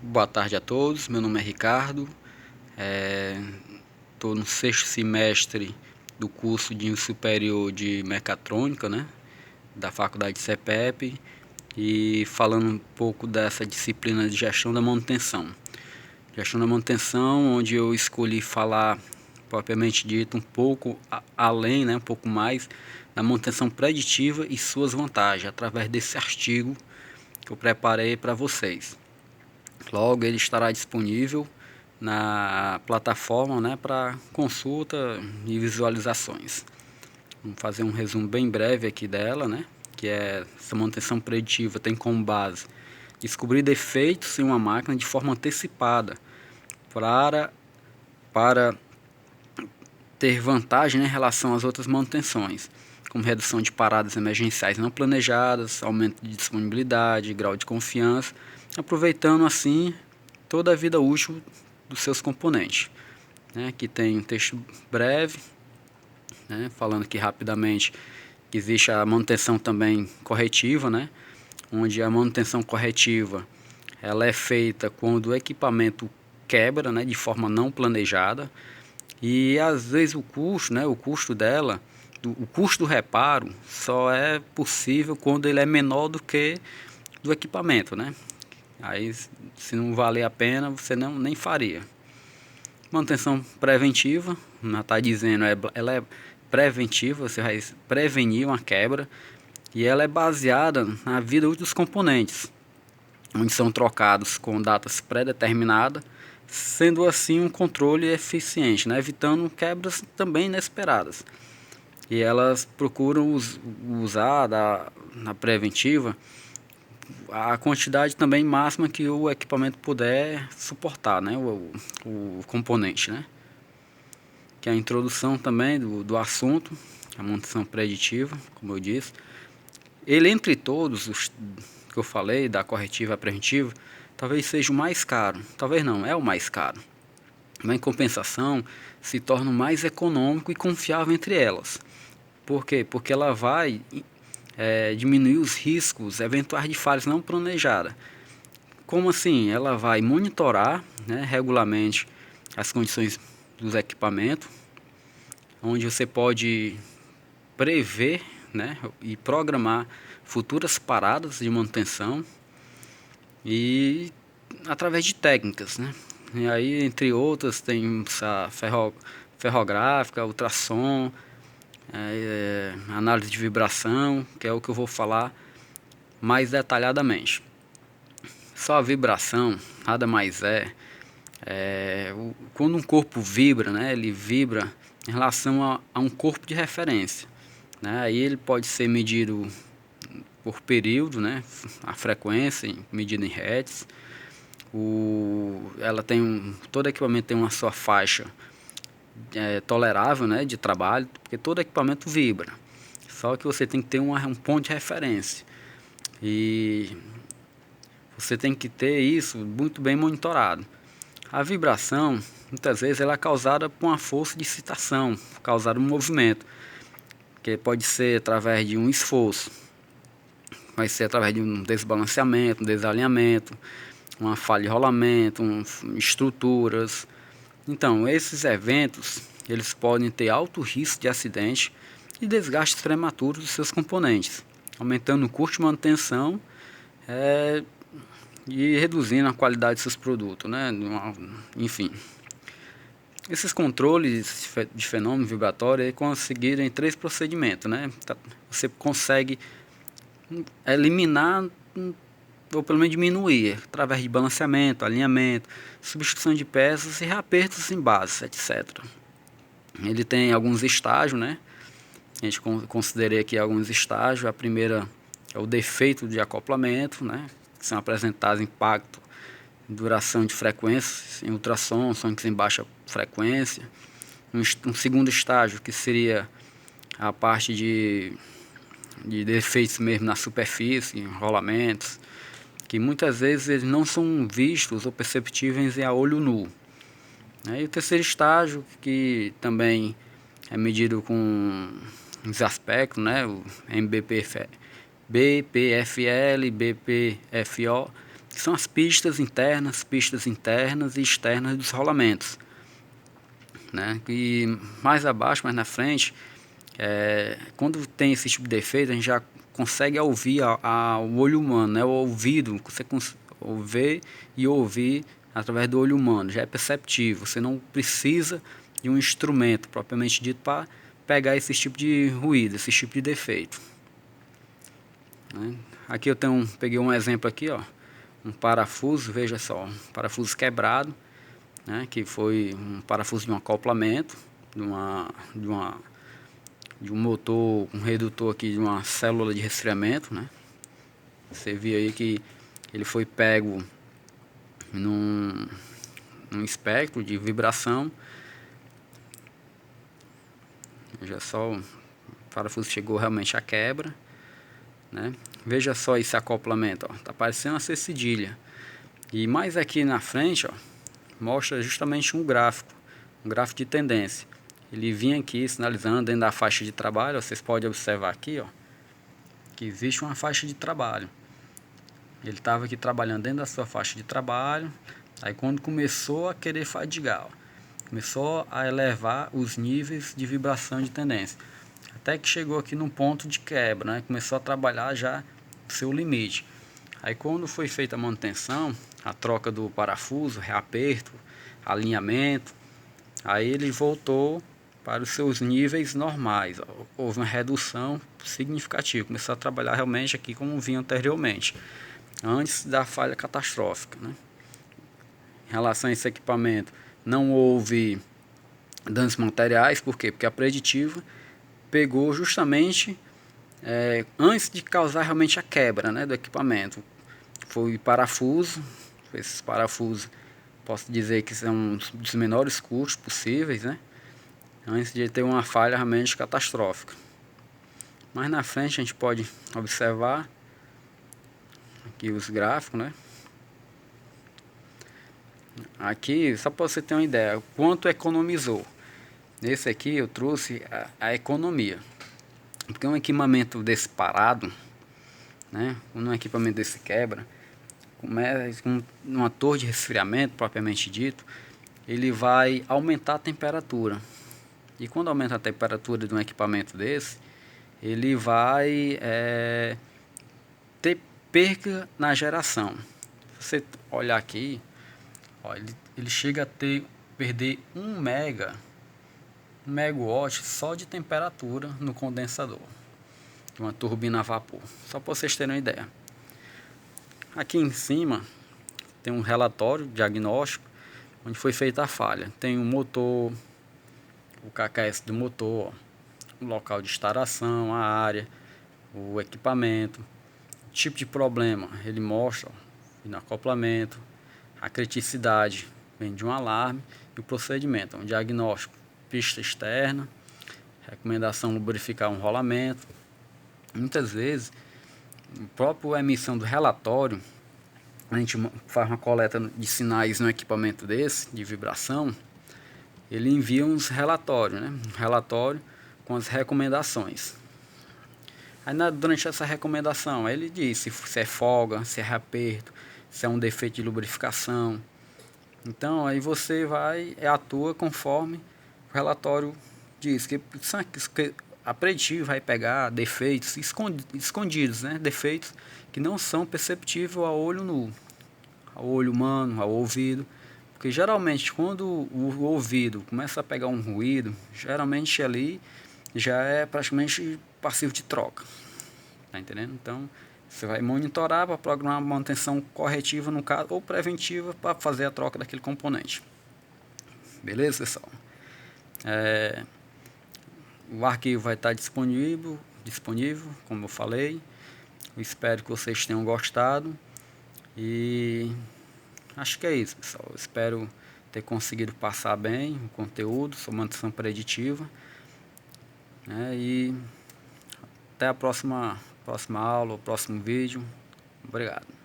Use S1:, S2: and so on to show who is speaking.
S1: Boa tarde a todos, meu nome é Ricardo, estou no sexto semestre do curso de ensino superior de mecatrônica, né, da faculdade CEPEP, e falando um pouco dessa disciplina de gestão da manutenção. Gestão da manutenção, onde eu escolhi falar, propriamente dito, um pouco além, né, um pouco mais, da manutenção preditiva e suas vantagens, através desse artigo que eu preparei para vocês. Logo ele estará disponível na plataforma, né, para consulta e visualizações. Vamos fazer um resumo bem breve aqui dela, né, que é essa manutenção preditiva tem como base descobrir defeitos em uma máquina de forma antecipada para ter vantagem, né, em relação às outras manutenções, como redução de paradas emergenciais não planejadas, aumento de disponibilidade, grau de confiança, aproveitando assim toda a vida útil dos seus componentes. Aqui tem um texto breve, né, falando aqui rapidamente que existe a manutenção também corretiva, né, onde a manutenção corretiva ela é feita quando o equipamento quebra, né, de forma não planejada, e às vezes o custo dela, o custo do reparo só é possível quando ele é menor do que do equipamento, né? Aí, se não valer a pena, você nem faria. Manutenção preventiva, não está dizendo, ela é preventiva, você vai prevenir uma quebra, e ela é baseada na vida útil dos componentes, onde são trocados com datas pré-determinadas, sendo assim um controle eficiente, né, evitando quebras também inesperadas. E elas procuram usar na preventiva a quantidade também máxima que o equipamento puder suportar, né, o componente, né. Que é a introdução também do assunto, a manutenção preditiva, como eu disse. Ele, entre todos os que eu falei, da corretiva à preventiva, talvez seja o mais caro. Talvez não, é o mais caro. Mas em compensação, se torna o mais econômico e confiável entre elas. Por quê? Porque ela vai diminuir os riscos eventuais de falhas não planejadas. Como assim? Ela vai monitorar, né, regularmente as condições dos equipamentos, onde você pode prever, né, e programar futuras paradas de manutenção, e através de técnicas, né? E aí, entre outras, tem a ferrográfica, ultrassom, análise de vibração, que é o que eu vou falar mais detalhadamente. Só a vibração nada mais quando um corpo vibra, né, ele vibra em relação a um corpo de referência, né? Aí ele pode ser medido por período, né, a frequência medida em hertz. Ela tem todo equipamento tem uma sua faixa tolerável, né, de trabalho, porque todo equipamento vibra. Só que você tem que ter um ponto de referência, e você tem que ter isso muito bem monitorado. A vibração, muitas vezes, ela é causada por uma força de excitação, causada um movimento, que pode ser através de um esforço, vai ser através de um desbalanceamento, um desalinhamento, uma falha de rolamento, estruturas. Então, esses eventos, eles podem ter alto risco de acidente e desgastes prematuros dos seus componentes, aumentando o custo de manutenção e reduzindo a qualidade de seus produtos, né? Enfim, esses controles de fenômeno vibratório conseguiram em 3 procedimentos, né? Você consegue eliminar ou pelo menos diminuir através de balanceamento, alinhamento, substituição de peças e reapertos em bases, etc. Ele tem alguns estágios, né? A gente considerei aqui alguns estágios. A primeira é o defeito de acoplamento, né, que são apresentados impacto, duração de frequências em ultrassom, sons em baixa frequência. Um segundo estágio, que seria a parte de defeitos mesmo na superfície, rolamentos, que muitas vezes eles não são vistos ou perceptíveis a olho nu. E o terceiro estágio, que também é medido com os aspectos, né, o BPFL, BPFO, que são as pistas internas e externas dos rolamentos, né? E mais abaixo, mais na frente, quando tem esse tipo de defeito, a gente já consegue ouvir o olho humano, né? O ouvido, você ver e ouvir através do olho humano, já é perceptível. Você não precisa de um instrumento propriamente dito para pegar esse tipo de ruído, esse tipo de defeito, né? Aqui eu peguei um exemplo aqui, ó, um parafuso, veja só, um parafuso quebrado, né? Que foi um parafuso de um acoplamento de um motor, um redutor aqui de uma célula de resfriamento, né? Você viu aí que ele foi pego num espectro de vibração. Veja só, o parafuso chegou realmente à quebra, né? Veja só esse acoplamento, ó, tá parecendo uma cedilha. E mais aqui na frente, ó, mostra justamente um gráfico de tendência. Ele vinha aqui sinalizando dentro da faixa de trabalho. Vocês podem observar aqui, ó, que existe uma faixa de trabalho. Ele estava aqui trabalhando dentro da sua faixa de trabalho. Aí quando começou a querer fadigar, ó, começou a elevar os níveis de vibração de tendência, até que chegou aqui num ponto de quebra, né? Começou a trabalhar já seu limite. Aí quando foi feita a manutenção, a troca do parafuso, reaperto, alinhamento, aí ele voltou para os seus níveis normais. Houve uma redução significativa, começou a trabalhar realmente aqui como vinha anteriormente, antes da falha catastrófica, né? Em relação a esse equipamento, não houve danos materiais. Por quê? Porque a preditiva pegou justamente antes de causar realmente a quebra, né, do equipamento. Foi parafuso. Esses parafusos, posso dizer que são dos menores custos possíveis, né, antes de ter uma falha realmente catastrófica. Mais na frente a gente pode observar aqui os gráficos, né. Aqui, só para você ter uma ideia, quanto economizou. Nesse aqui eu trouxe a economia. Porque um equipamento desse parado, né, quando um equipamento desse quebra, com uma torre de resfriamento propriamente dito, ele vai aumentar a temperatura. E quando aumenta a temperatura de um equipamento desse, ele vai ter perca na geração. Se você olhar aqui, ó, ele chega a perder 1 megawatt só de temperatura no condensador de uma turbina a vapor. Só para vocês terem uma ideia. Aqui em cima tem um relatório diagnóstico onde foi feita a falha. Tem o motor, o KQS do motor, ó, o local de instalação, a área, o equipamento, o tipo de problema. Ele mostra, ó, no acoplamento, a criticidade vem de um alarme e o procedimento, um diagnóstico, pista externa, recomendação lubrificar um rolamento. Muitas vezes, a própria emissão do relatório, a gente faz uma coleta de sinais no equipamento desse, de vibração, ele envia uns relatórios, né? Um relatório com as recomendações. Aí durante essa recomendação, ele diz se é folga, se é reaperto, se é um defeito de lubrificação. Então aí você vai e atua conforme o relatório diz, que a preditiva vai pegar defeitos escondidos, né? Defeitos que não são perceptíveis ao olho nu, ao olho humano, ao ouvido. Porque geralmente quando o ouvido começa a pegar um ruído, geralmente ali já é praticamente passivo de troca. Tá entendendo? Então você vai monitorar para programar uma manutenção corretiva no caso, ou preventiva para fazer a troca daquele componente. Beleza, pessoal? O arquivo vai estar disponível, como eu falei. Eu espero que vocês tenham gostado. E acho que é isso, pessoal. Eu espero ter conseguido passar bem o conteúdo sobre manutenção preditiva, né? E até a próxima aula, o próximo vídeo. Obrigado.